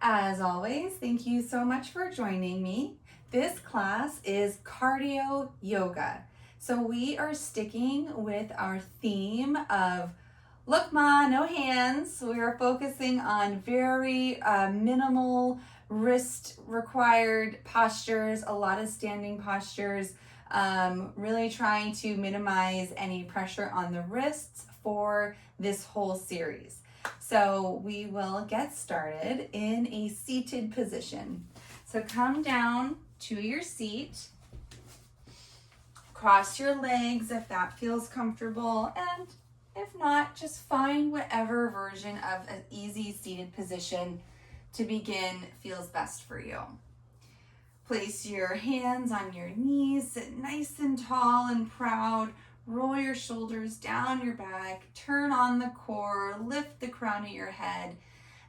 As always, thank you so much for joining me. This class is cardio yoga. So we are sticking with our theme of look ma, no hands. We are focusing on very minimal wrist required postures, a lot of standing postures, really trying to minimize any pressure on the wrists for this whole series. So we will get started in a seated position. So come down to your seat, cross your legs if that feels comfortable, and if not, just find whatever version of an easy seated position to begin feels best for you. Place your hands on your knees, sit nice and tall and proud. Roll your shoulders down your back, turn on the core, lift the crown of your head,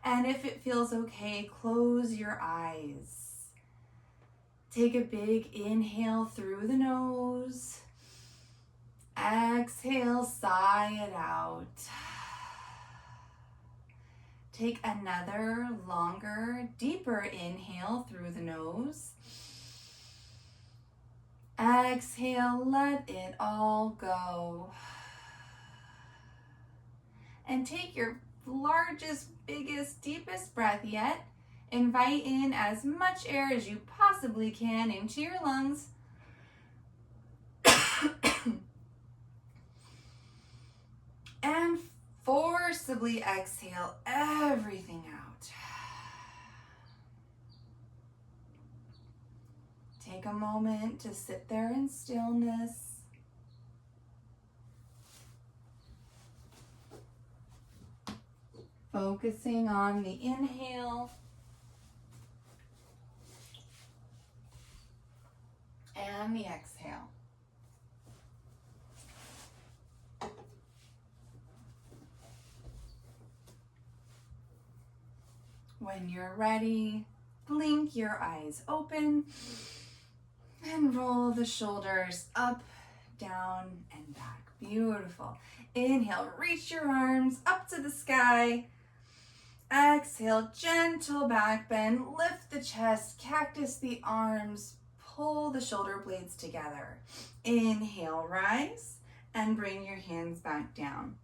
and if it feels okay, close your eyes. Take a big inhale through the nose. Exhale, sigh it out. Take another longer, deeper inhale through the nose. Exhale, let it all go. And take your largest, biggest, deepest breath yet. Invite in as much air as you possibly can into your lungs. And forcibly exhale everything out. Take a moment to sit there in stillness. Focusing on the inhale and the exhale. When you're ready, blink your eyes open and roll the shoulders up, down, and back. Beautiful. Inhale, reach your arms up to the sky. Exhale, gentle back bend, lift the chest, cactus the arms, pull the shoulder blades together. Inhale, rise, and bring your hands back down.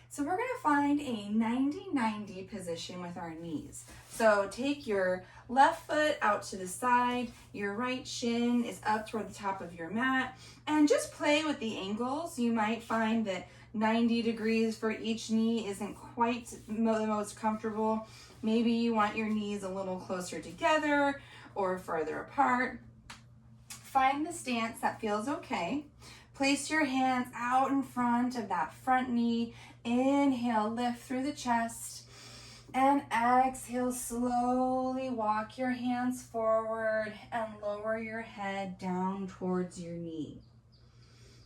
So we're going to find a 90-90 position with our knees. So take your left foot out to the side, your right shin is up toward the top of your mat, and just play with the angles. You might find that 90 degrees for each knee isn't quite the most comfortable. Maybe you want your knees a little closer together or further apart. Find the stance that feels okay. Place your hands out in front of that front knee. Inhale, lift through the chest. And exhale, slowly walk your hands forward and lower your head down towards your knee.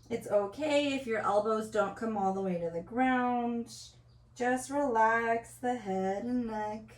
It's okay if your elbows don't come all the way to the ground. Just relax the head and neck.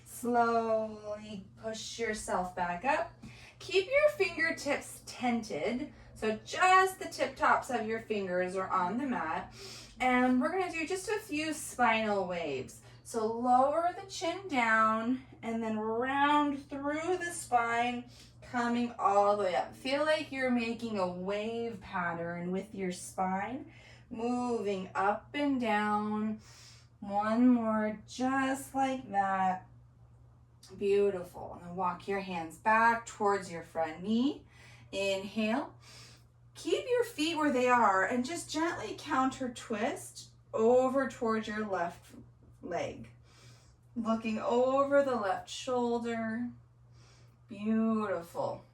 Slowly push yourself back up. Keep your fingertips tented, so just the tip tops of your fingers are on the mat. And we're going to do just a few spinal waves. So lower the chin down and then round through the spine, coming all the way up. Feel like you're making a wave pattern with your spine, moving up and down. One more, just like that. Beautiful. And then walk your hands back towards your front knee. Inhale. Keep your feet where they are and just gently counter twist over towards your left leg. Looking over the left shoulder. Beautiful.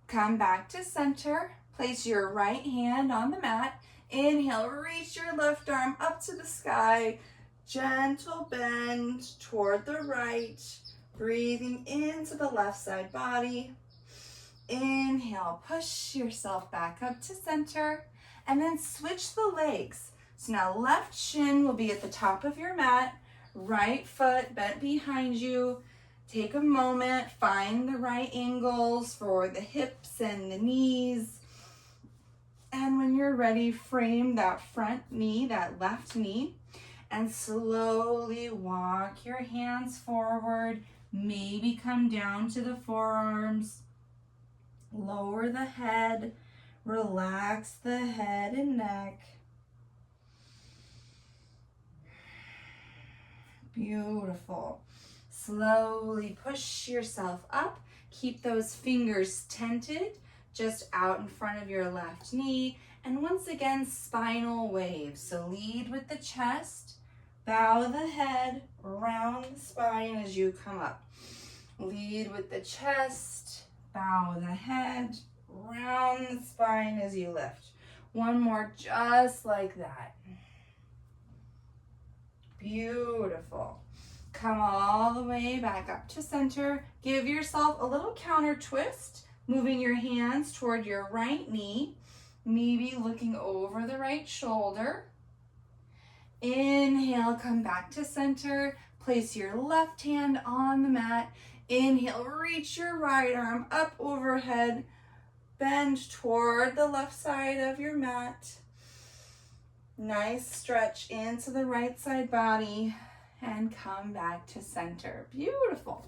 Come back to center. Place your right hand on the mat. Inhale, reach your left arm up to the sky. Gentle bend toward the right. Breathing into the left side body. Inhale, push yourself back up to center, and then switch the legs. So now left shin will be at the top of your mat, right foot bent behind you. Take a moment, find the right angles for the hips and the knees. And when you're ready, frame that front knee, that left knee, And slowly walk your hands forward. Maybe come down to the forearms. Lower the head. Relax the head and neck. Beautiful. Slowly push yourself up. Keep those fingers tented just out in front of your left knee. And once again, spinal wave. So lead with the chest. Bow the head, round the spine as you come up. Lead with the chest. Bow the head, round the spine as you lift. One more just like that. Beautiful. Come all the way back up to center. Give yourself a little counter twist, moving your hands toward your right knee, maybe looking over the right shoulder. Inhale, come back to center. Place your left hand on the mat. Inhale, reach your right arm up overhead. Bend toward the left side of your mat. Nice stretch into the right side body and come back to center. Beautiful.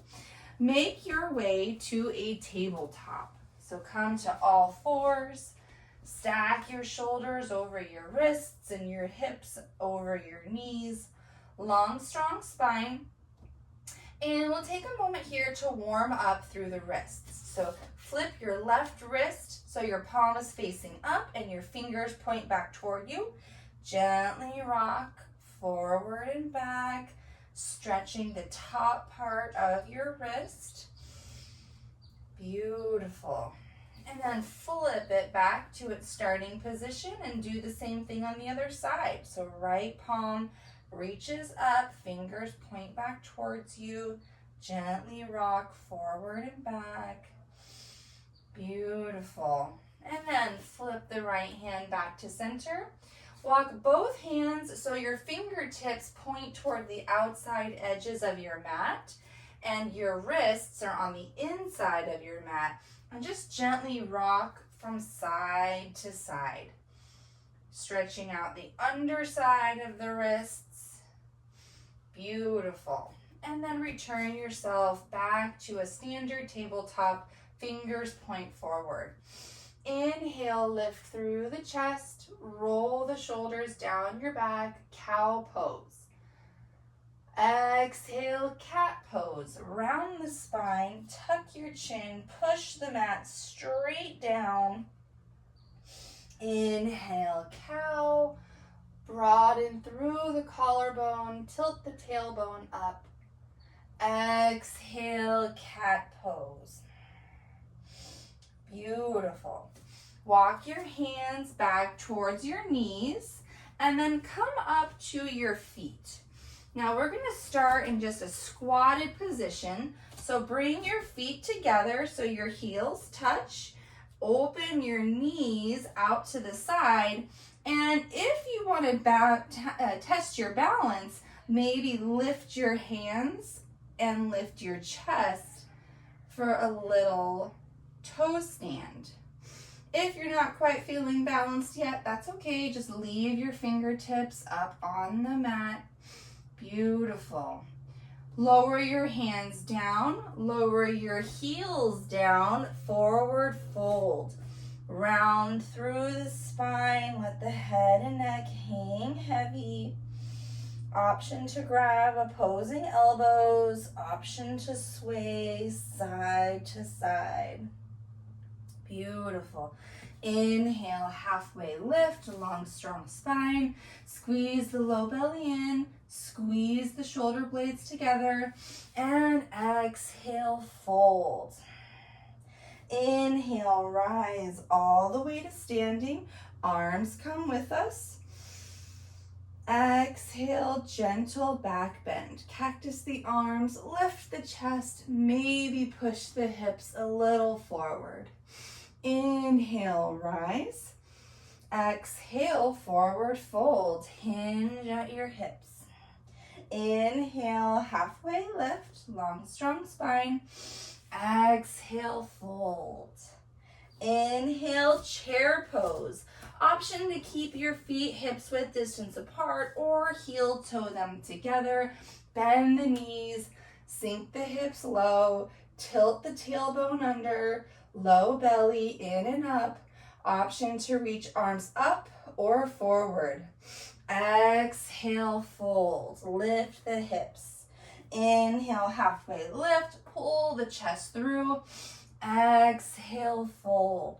Make your way to a tabletop. So come to all fours. Stack your shoulders over your wrists and your hips over your knees. Long, strong spine. And we'll take a moment here to warm up through the wrists. So flip your left wrist so your palm is facing up and your fingers point back toward you. Gently rock forward and back, stretching the top part of your wrist. Beautiful. And then flip it back to its starting position and do the same thing on the other side. So right palm reaches up, fingers point back towards you. Gently rock forward and back. Beautiful. And then flip the right hand back to center. Walk both hands so your fingertips point toward the outside edges of your mat and your wrists are on the inside of your mat. And just gently rock from side to side, stretching out the underside of the wrists. Beautiful. And then return yourself back to a standard tabletop, fingers point forward. Inhale, lift through the chest, roll the shoulders down your back, cow pose. Exhale, cat pose. Round the spine, tuck your chin, push the mat straight down. Inhale, cow. Broaden through the collarbone, tilt the tailbone up. Exhale, cat pose. Beautiful. Walk your hands back towards your knees and then come up to your feet. Now we're going to start in just a squatted position. So bring your feet together so your heels touch. Open your knees out to the side. And if you want to test your balance, maybe lift your hands and lift your chest for a little toe stand. If you're not quite feeling balanced yet, that's okay. Just leave your fingertips up on the mat. Beautiful. Lower your hands down, lower your heels down, forward fold. Round through the spine, let the head and neck hang heavy. Option to grab opposing elbows, option to sway side to side. Beautiful. Inhale, halfway lift, long, strong spine. Squeeze the low belly in, squeeze the shoulder blades together, and exhale, fold. Inhale, rise all the way to standing. Arms come with us. Exhale, gentle back bend. Cactus the arms, lift the chest, maybe push the hips a little forward. Inhale, rise. Exhale, forward fold. Hinge at your hips. Inhale, halfway lift, long, strong spine. Exhale, fold. Inhale, chair pose. Option to keep your feet hips width distance apart or heel toe them together. Bend the knees, sink the hips low, tilt the tailbone under, low belly in and up. Option to reach arms up or forward. Exhale, fold, lift the hips. Inhale, halfway lift, pull the chest through. Exhale, fold.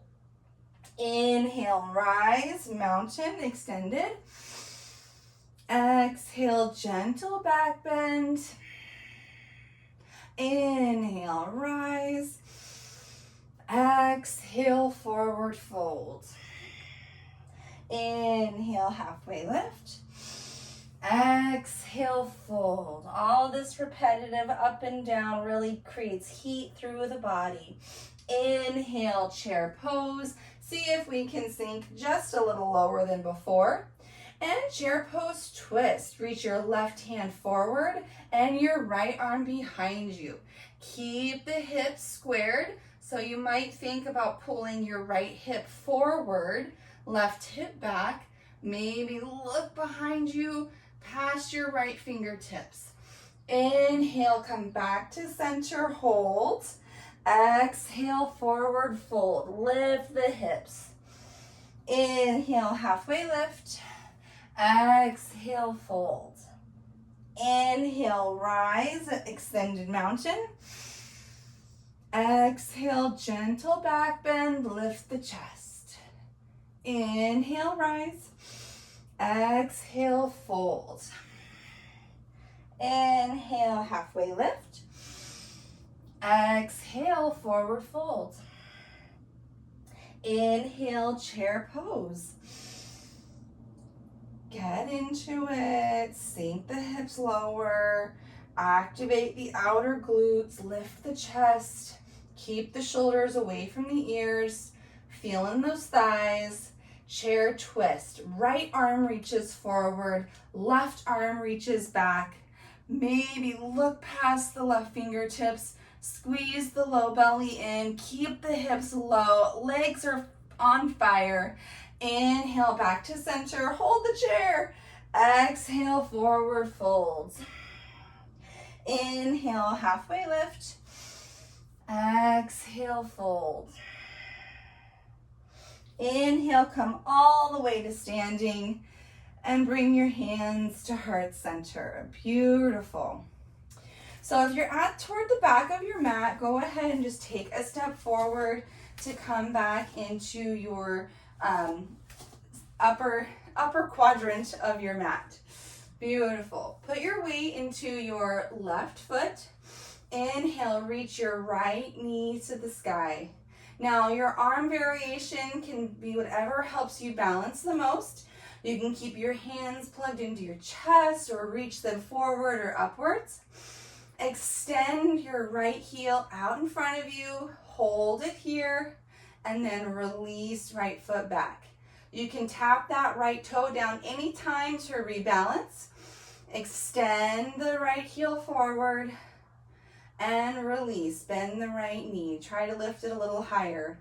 Inhale, rise, mountain extended. Exhale, gentle back bend. Inhale, rise. Exhale, forward fold. Inhale, halfway lift. Exhale, fold. All this repetitive up and down really creates heat through the body. Inhale, chair pose. See if we can sink just a little lower than before. And chair pose twist. Reach your left hand forward and your right arm behind you. Keep the hips squared. So you might think about pulling your right hip forward, left hip back. Maybe look behind you, past your right fingertips. Inhale, come back to center, hold. Exhale, forward fold. Lift the hips. Inhale, halfway lift. Exhale, fold. Inhale, rise, extended mountain. Exhale, gentle back bend, lift the chest. Inhale, rise. Exhale, fold. Inhale, halfway lift. Exhale, forward fold. Inhale, chair pose. Get into it. Sink the hips lower. Activate the outer glutes. Lift the chest. Keep the shoulders away from the ears. Feeling those thighs. Chair twist. Right arm reaches forward. Left arm reaches back. Maybe look past the left fingertips. Squeeze the low belly in. Keep the hips low. Legs are on fire. Inhale, back to center. Hold the chair. Exhale, forward fold. Inhale, halfway lift. Exhale, fold. Inhale, come all the way to standing and bring your hands to heart center. Beautiful. So if you're toward the back of your mat, go ahead and just take a step forward to come back into your upper quadrant of your mat. Beautiful. Put your weight into your left foot. Inhale, reach your right knee to the sky. Now your arm variation can be whatever helps you balance the most. You can keep your hands plugged into your chest or reach them forward or upwards. Extend your right heel out in front of you. Hold it here and then release right foot back. You can tap that right toe down anytime to rebalance. Extend the right heel forward and release. Bend the right knee. Try to lift it a little higher.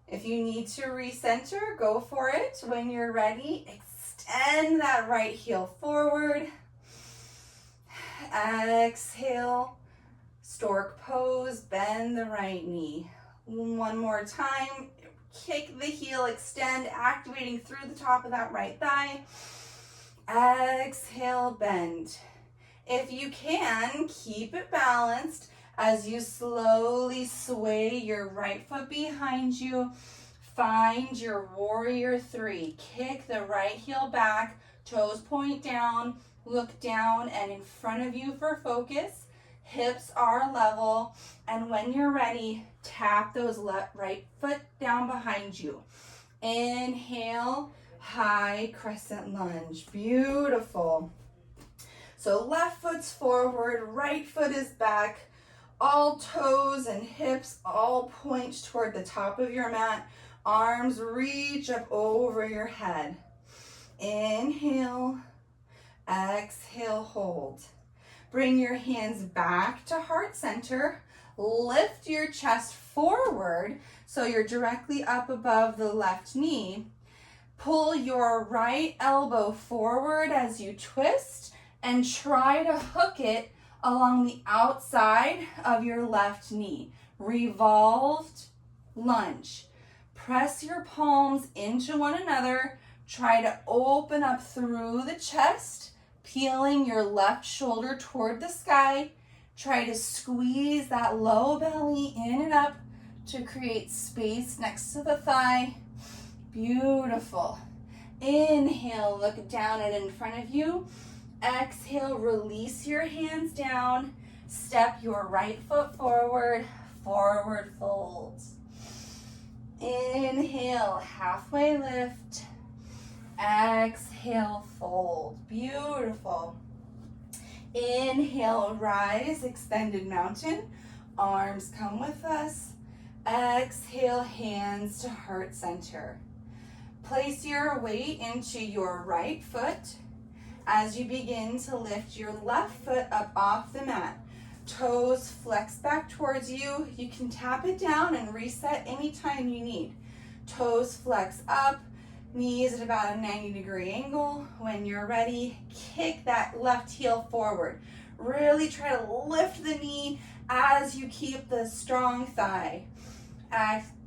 If you need to recenter, go for it. When you're ready, extend that right heel forward. Exhale, stork pose, bend the right knee. One more time. Kick the heel, extend, activating through the top of that right thigh. Exhale, bend. If you can, keep it balanced as you slowly sway your right foot behind you. Find your warrior three. Kick the right heel back, toes point down, look down and in front of you for focus. Hips are level, and when you're ready, tap those right foot down behind you. Inhale, high crescent lunge. Beautiful. So left foot's forward, right foot is back. All toes and hips all point toward the top of your mat. Arms reach up over your head. Inhale, exhale, hold. Bring your hands back to heart center. Lift your chest forward so you're directly up above the left knee. Pull your right elbow forward as you twist and try to hook it along the outside of your left knee. Revolved lunge. Press your palms into one another. Try to open up through the chest, peeling your left shoulder toward the sky. Try to squeeze that low belly in and up to create space next to the thigh. Beautiful. Inhale, look down and in front of you. Exhale, release your hands down. Step your right foot forward, forward fold. Inhale, halfway lift. Exhale, fold. Beautiful. Inhale, rise, extended mountain. Arms come with us. Exhale, hands to heart center. Place your weight into your right foot as you begin to lift your left foot up off the mat. Toes flex back towards you. You can tap it down and reset anytime you need. Toes flex up, knees at about a 90-degree angle. When you're ready, kick that left heel forward. Really try to lift the knee as you keep the strong thigh.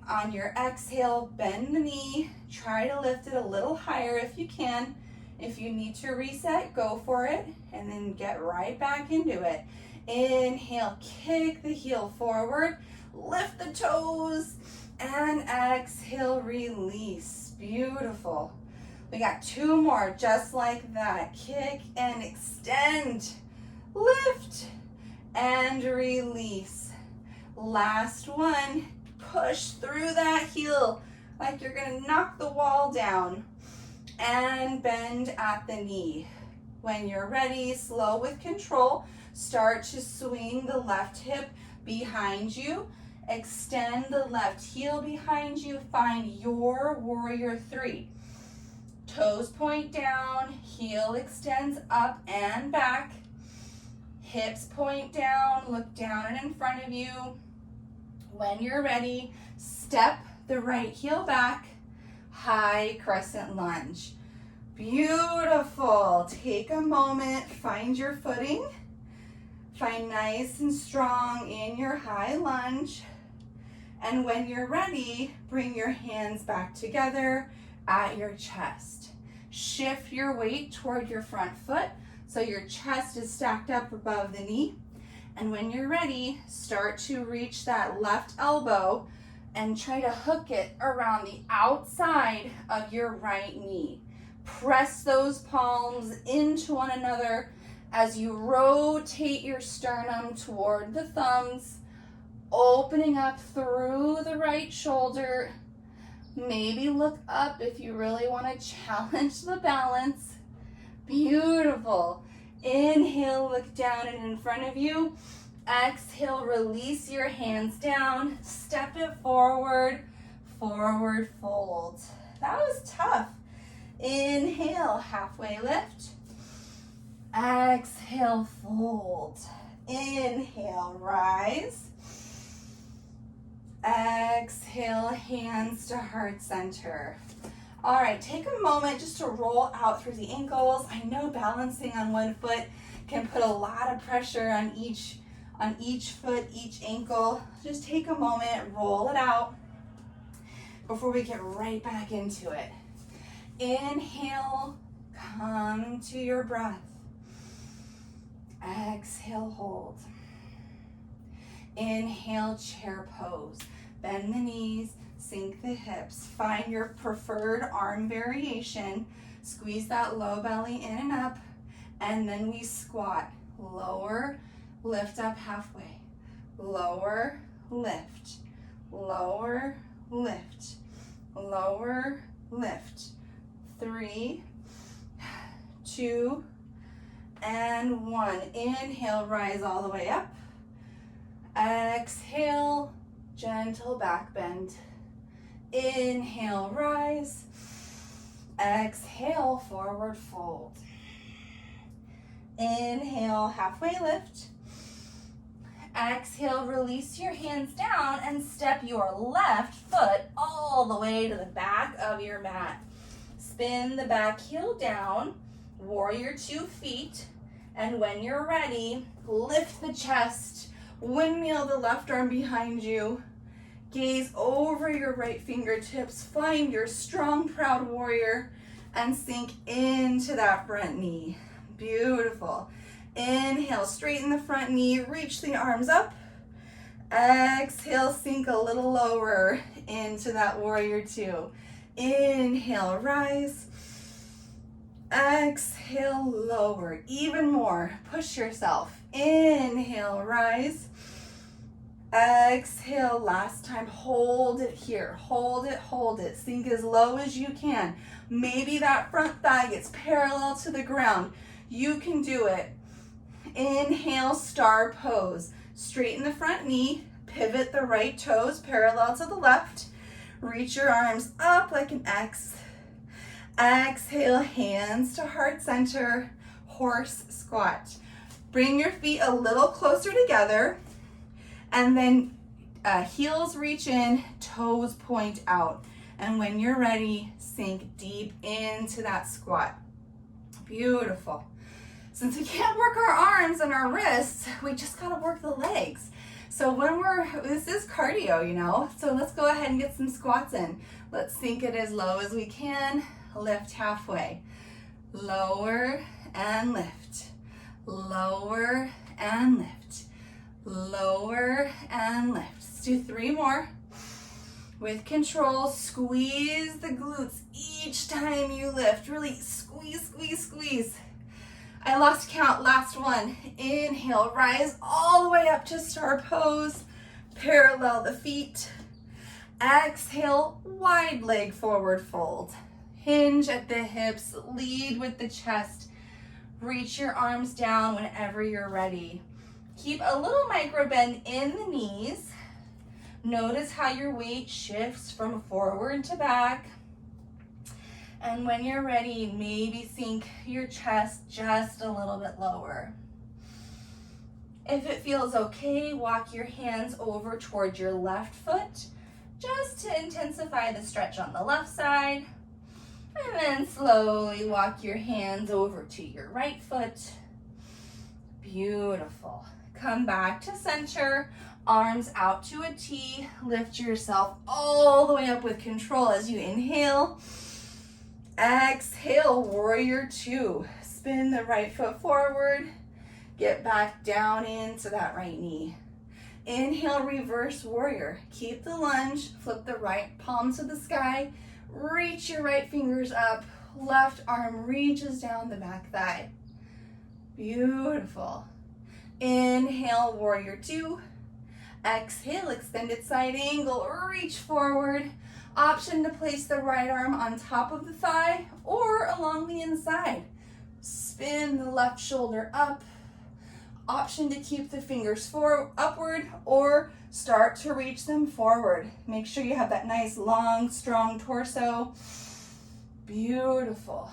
On your exhale, bend the knee. Try to lift it a little higher if you can. If you need to reset, go for it, and then get right back into it. Inhale, kick the heel forward, lift the toes, and exhale, release. Beautiful. We got 2 more just like that. Kick and extend, lift, and release. Last one. Push through that heel like you're gonna knock the wall down and bend at the knee. When you're ready, slow with control, start to swing the left hip behind you. Extend the left heel behind you. Find your warrior 3. Toes point down, heel extends up and back. Hips point down, look down and in front of you. When you're ready, step the right heel back, high crescent lunge. Beautiful. Take a moment, find your footing. Find nice and strong in your high lunge. And when you're ready, bring your hands back together at your chest. Shift your weight toward your front foot so your chest is stacked up above the knee. And when you're ready, start to reach that left elbow and try to hook it around the outside of your right knee. Press those palms into one another as you rotate your sternum toward the thumbs, opening up through the right shoulder. Maybe look up if you really want to challenge the balance. Beautiful. Inhale, look down and in front of you. Exhale, release your hands down. Step it forward, forward fold. That was tough. Inhale, halfway lift. Exhale, fold. Inhale, rise. Exhale, hands to heart center. All right, take a moment just to roll out through the ankles. I know balancing on one foot can put a lot of pressure on each foot, each ankle. Just take a moment, roll it out before we get right back into it. Inhale, come to your breath. Exhale, hold. Inhale, chair pose. Bend the knees, sink the hips. Find your preferred arm variation. Squeeze that low belly in and up, and then we squat. Lower, lift up halfway. Lower, lift. Lower, lift. Lower, lift. 3, 2, and 1. Inhale, rise all the way up. Exhale, gentle back bend. Inhale, rise. Exhale, forward fold. Inhale, halfway lift. Exhale, release your hands down and step your left foot all the way to the back of your mat. Spin the back heel down, warrior 2 feet, and when you're ready, lift the chest, windmill the left arm behind you, gaze over your right fingertips, find your strong, proud warrior, and sink into that front knee. Beautiful. Inhale, straighten the front knee, reach the arms up. Exhale, sink a little lower into that warrior 2. Inhale, rise. Exhale, lower. Even more. Push yourself. Inhale, rise. Exhale, last time. Hold it here. Hold it, hold it. Sink as low as you can. Maybe that front thigh gets parallel to the ground. You can do it. Inhale, star pose. Straighten the front knee. Pivot the right toes parallel to the left. Reach your arms up like an X. Exhale, hands to heart center, horse squat. Bring your feet a little closer together, and then heels reach in, toes point out. And when you're ready, sink deep into that squat. Beautiful. Since we can't work our arms and our wrists, we just gotta work the legs. So this is cardio, you know, so let's go ahead and get some squats in. Let's sink it as low as we can, lift halfway. Lower and lift, lower and lift, lower and lift. Let's do 3 more. With control, squeeze the glutes each time you lift. Really squeeze, squeeze, squeeze. I lost count, last one. Inhale, rise all the way up to star pose. Parallel the feet. Exhale, wide leg forward fold. Hinge at the hips, lead with the chest. Reach your arms down whenever you're ready. Keep a little micro bend in the knees. Notice how your weight shifts from forward to back. And when you're ready, maybe sink your chest just a little bit lower. If it feels okay, walk your hands over towards your left foot, just to intensify the stretch on the left side. And then slowly walk your hands over to your right foot. Beautiful. Come back to center, arms out to a T. Lift yourself all the way up with control as you inhale. Exhale, warrior 2. Spin the right foot forward. Get back down into that right knee. Inhale, reverse warrior. Keep the lunge, flip the right palm to the sky. Reach your right fingers up. Left arm reaches down the back thigh. Beautiful. Inhale, warrior 2. Exhale, extended side angle. Reach forward. Option to place the right arm on top of the thigh or along the inside. Spin the left shoulder up. Option to keep the fingers upward or start to reach them forward. Make sure you have that nice long, strong torso. Beautiful.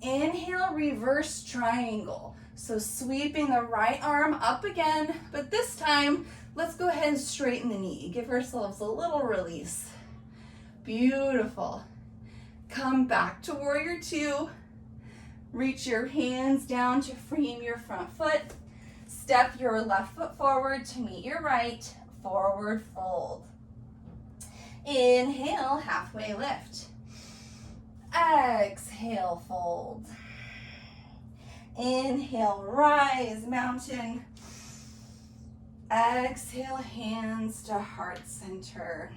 Inhale, reverse triangle. So sweeping the right arm up again, but this time, let's go ahead and straighten the knee. Give ourselves a little release. Beautiful. Come back to warrior 2. Reach your hands down to frame your front foot. Step your left foot forward to meet your right. Forward fold. Inhale, halfway lift. Exhale, fold. Inhale, rise, mountain. Exhale, hands to heart center.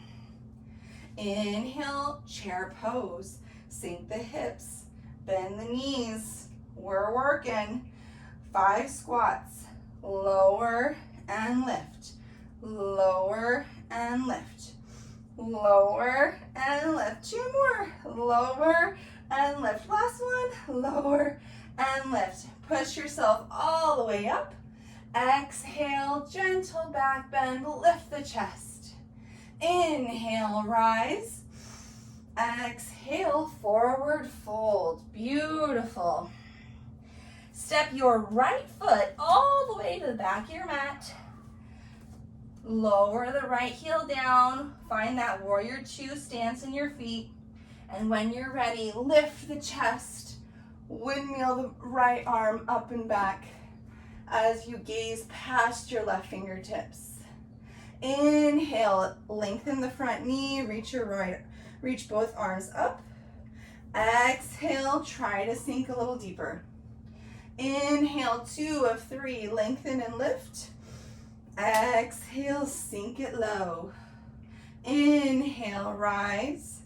Inhale, chair pose. Sink the hips, bend the knees. We're working. 5 squats. Lower and lift. Lower and lift. Lower and lift. 2 more. Lower and lift. Last one. Lower and lift. Push yourself all the way up. Exhale, gentle back bend. Lift the chest. Inhale, rise. Exhale, forward fold. Beautiful. Step your right foot all the way to the back of your mat. Lower the right heel down. Find that warrior 2 stance in your feet. And when you're ready, lift the chest, windmill the right arm up and back as you gaze past your left fingertips. Inhale, lengthen the front knee, reach both arms up. Exhale, try to sink a little deeper. Inhale, 2 of 3, lengthen and lift. Exhale, sink it low. Inhale, rise.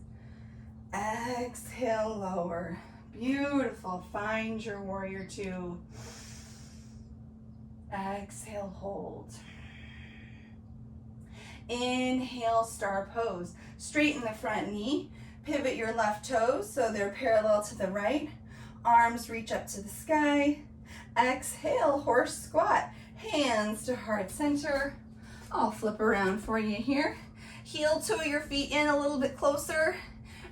Exhale, lower. Beautiful. Find your warrior 2. Exhale, hold. Inhale, star pose. Straighten the front knee. Pivot your left toes so they're parallel to the right. Arms reach up to the sky. Exhale, horse squat. Hands to heart center. I'll flip around for you here. Heel toe your feet in a little bit closer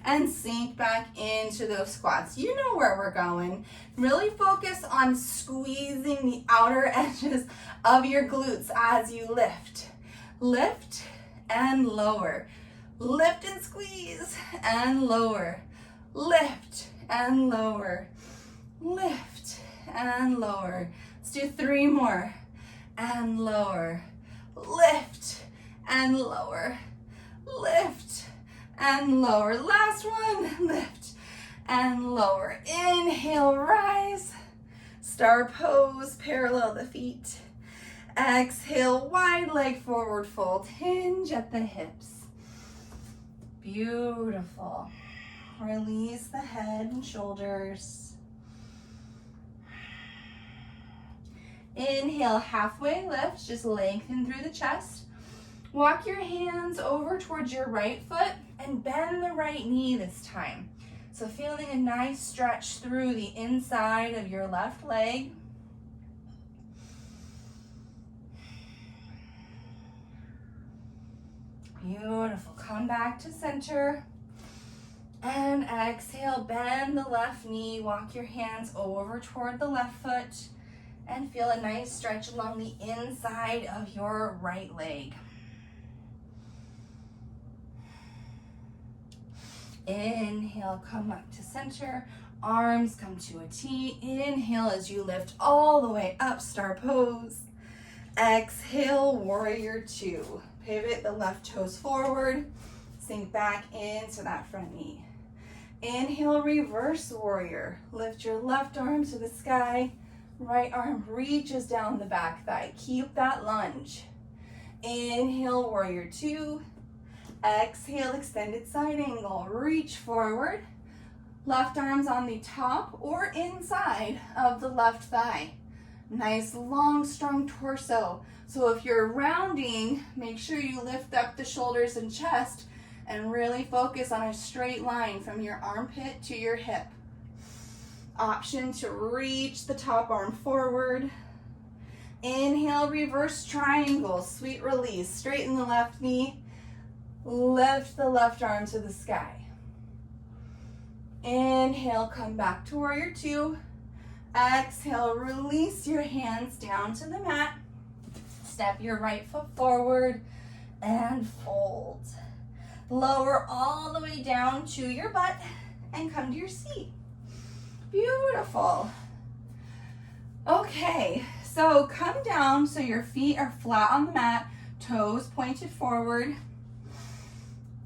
and sink back into those squats. You know where we're going. Really focus on squeezing the outer edges of your glutes as you lift. Lift and lower. Lift and squeeze and lower. Lift and lower. Lift and lower. Let's do 3 more. And lower. Lift and lower. Lift and lower. Last one. Lift and lower. Inhale, rise. Star pose, parallel the feet. Exhale, wide leg forward fold. Hinge at the hips. Beautiful. Release the head and shoulders. Inhale, halfway lift. Just lengthen through the chest. Walk your hands over towards your right foot and bend the right knee this time. So feeling a nice stretch through the inside of your left leg. Beautiful. Come back to center. And exhale, bend the left knee. Walk your hands over toward the left foot and feel a nice stretch along the inside of your right leg. Inhale, come up to center. Arms come to a T. Inhale as you lift all the way up, star pose. Exhale, warrior 2. Pivot the left toes forward. Sink back into that front knee. Inhale, reverse warrior. Lift your left arm to the sky. Right arm reaches down the back thigh. Keep that lunge. Inhale, warrior 2. Exhale, extended side angle. Reach forward. Left arm's on the top or inside of the left thigh. Nice, long, strong torso. So if you're rounding, make sure you lift up the shoulders and chest and really focus on a straight line from your armpit to your hip. Option to reach the top arm forward. Inhale, reverse triangle, sweet release. Straighten the left knee. Lift the left arm to the sky. Inhale, come back to warrior 2. Exhale, release your hands down to the mat. Step your right foot forward and fold. Lower all the way down to your butt and come to your seat. Beautiful. Okay, so come down so your feet are flat on the mat, toes pointed forward.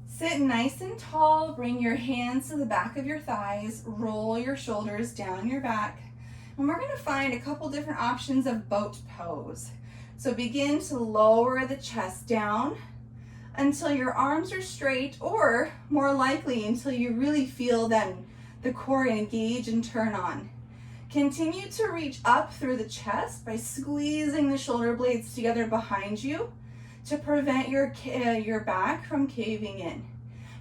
Sit nice and tall, bring your hands to the back of your thighs, roll your shoulders down your back. And we're gonna find a couple different options of boat pose. So begin to lower the chest down until your arms are straight, or more likely until you really feel then the core engage and turn on. Continue to reach up through the chest by squeezing the shoulder blades together behind you to prevent your back from caving in.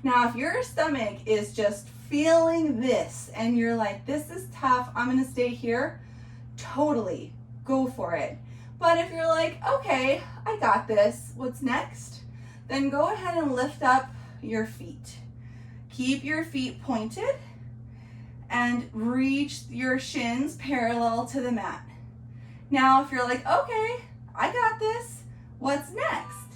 Now, if your stomach is just feeling this and you're like, this is tough, I'm gonna stay here, totally go for it. But if you're like, okay, I got this, what's next? Then go ahead and lift up your feet. Keep your feet pointed and reach your shins parallel to the mat. Now, if you're like, okay, I got this, what's next?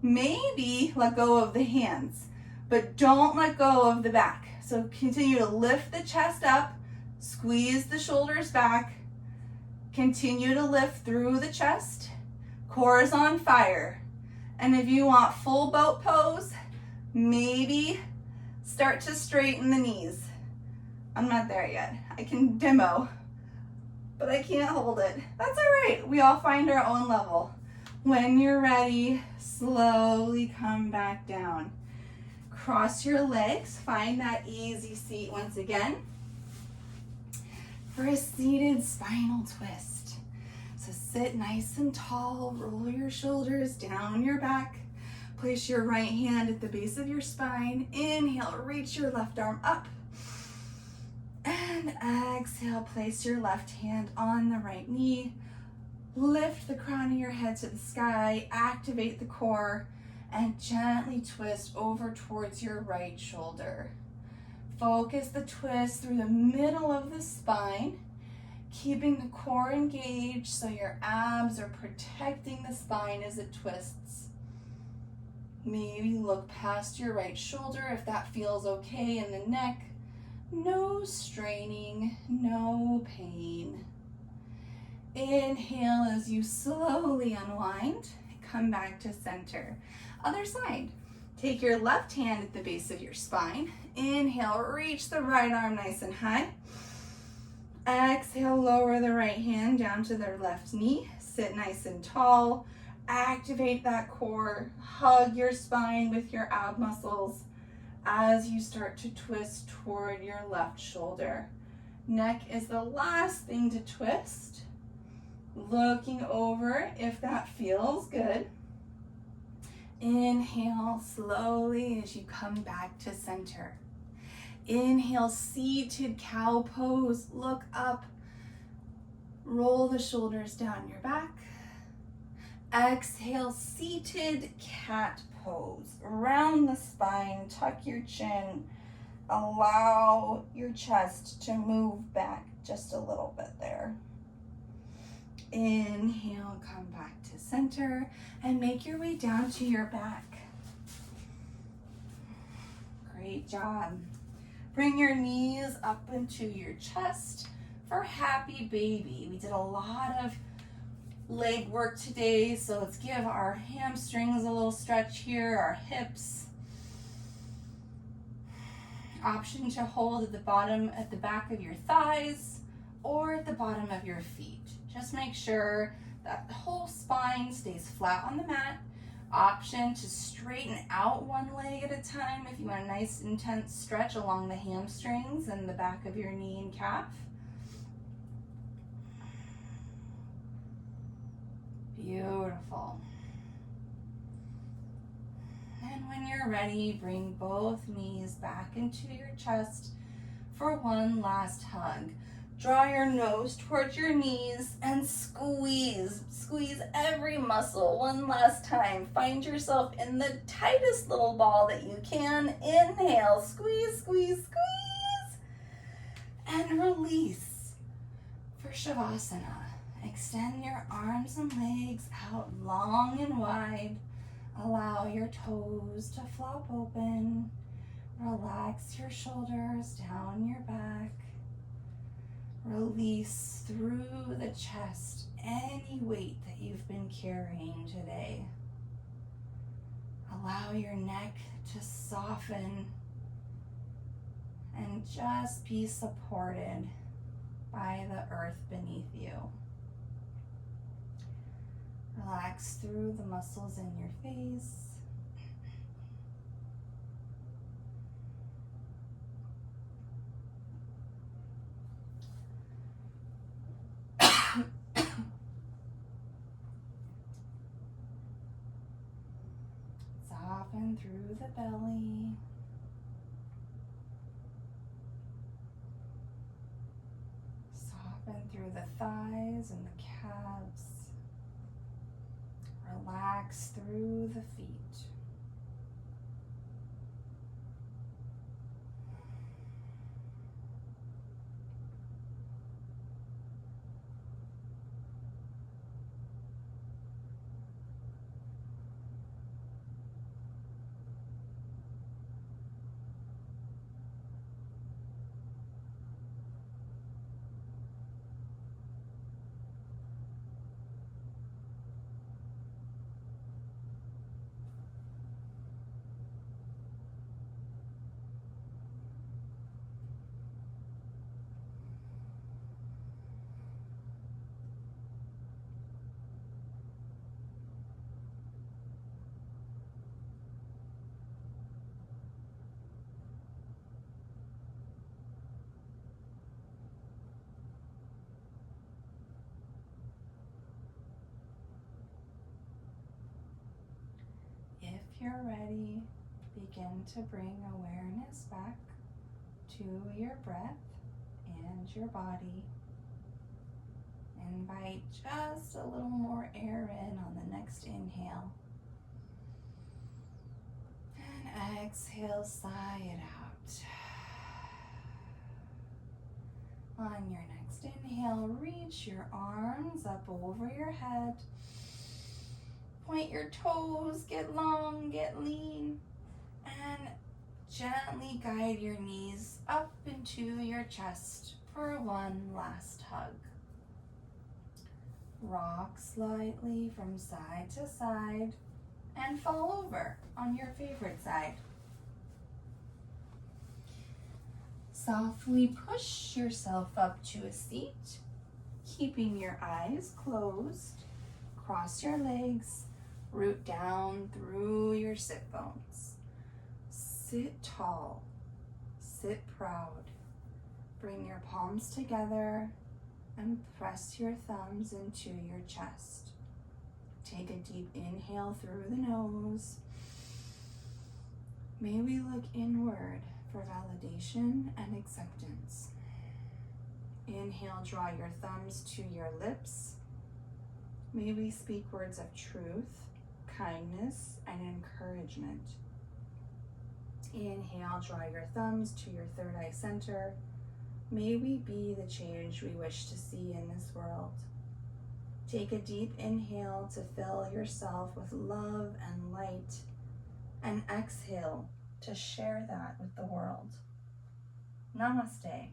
Maybe let go of the hands, but don't let go of the back. So So continue to lift the chest up, squeeze the shoulders back, continue to lift through the chest. Core is on fire. And if you want full boat pose, maybe start to straighten the knees. I'm not there yet. I can demo, but I can't hold it. That's all right. We all find our own level. When you're ready, slowly come back down. Cross your legs, find that easy seat once again for a seated spinal twist. So sit nice and tall, roll your shoulders down your back. Place your right hand at the base of your spine. Inhale, reach your left arm up. And exhale, place your left hand on the right knee. Lift the crown of your head to the sky, activate the core, and gently twist over towards your right shoulder. Focus the twist through the middle of the spine, keeping the core engaged so your abs are protecting the spine as it twists. Maybe look past your right shoulder if that feels okay in the neck. No straining, no pain. Inhale as you slowly unwind. Come back to center. Other side. Take your left hand at the base of your spine. Inhale, reach the right arm nice and high. Exhale, lower the right hand down to the left knee. Sit nice and tall. Activate that core. Hug your spine with your ab muscles as you start to twist toward your left shoulder. Neck is the last thing to twist. Looking over if that feels good. Inhale slowly as you come back to center. Inhale, seated cow pose. Look up. Roll the shoulders down your back. Exhale, seated cat pose. Round the spine, tuck your chin. Allow your chest to move back just a little bit there. Inhale, come back to center and make your way down to your back. Great job. Bring your knees up into your chest for happy baby. We did a lot of leg work today, so let's give our hamstrings a little stretch here, our hips. Option to hold at the bottom, at the back of your thighs or at the bottom of your feet. Just make sure that the whole spine stays flat on the mat. Option to straighten out one leg at a time if you want a nice intense stretch along the hamstrings and the back of your knee and calf. Beautiful. And when you're ready, bring both knees back into your chest for one last hug. Draw your nose towards your knees and squeeze. Squeeze every muscle one last time. Find yourself in the tightest little ball that you can. Inhale, squeeze, squeeze, squeeze. And release for Shavasana. Extend your arms and legs out long and wide. Allow your toes to flop open. Relax your shoulders down your back. Release through the chest any weight that you've been carrying today. Allow your neck to soften and just be supported by the earth beneath you. Relax through the muscles in your face. Soften through the belly. Soften through the thighs and the calves. Relax through the feet. you're ready, begin to bring awareness back to your breath and your body. Invite just a little more air in on the next inhale. And exhale, sigh it out. On your next inhale, reach your arms up over your head. Point your toes, get long, get lean, and gently guide your knees up into your chest for one last hug. Rock slightly from side to side and fall over on your favorite side. Softly push yourself up to a seat, keeping your eyes closed. Cross your legs, root down through your sit bones. Sit tall, sit proud. Bring your palms together and press your thumbs into your chest. Take a deep inhale through the nose. May we look inward for validation and acceptance. Inhale, draw your thumbs to your lips. May we speak words of truth, kindness, and encouragement. Inhale, draw your thumbs to your third eye center. May we be the change we wish to see in this world. Take a deep inhale to fill yourself with love and light, and exhale to share that with the world. Namaste.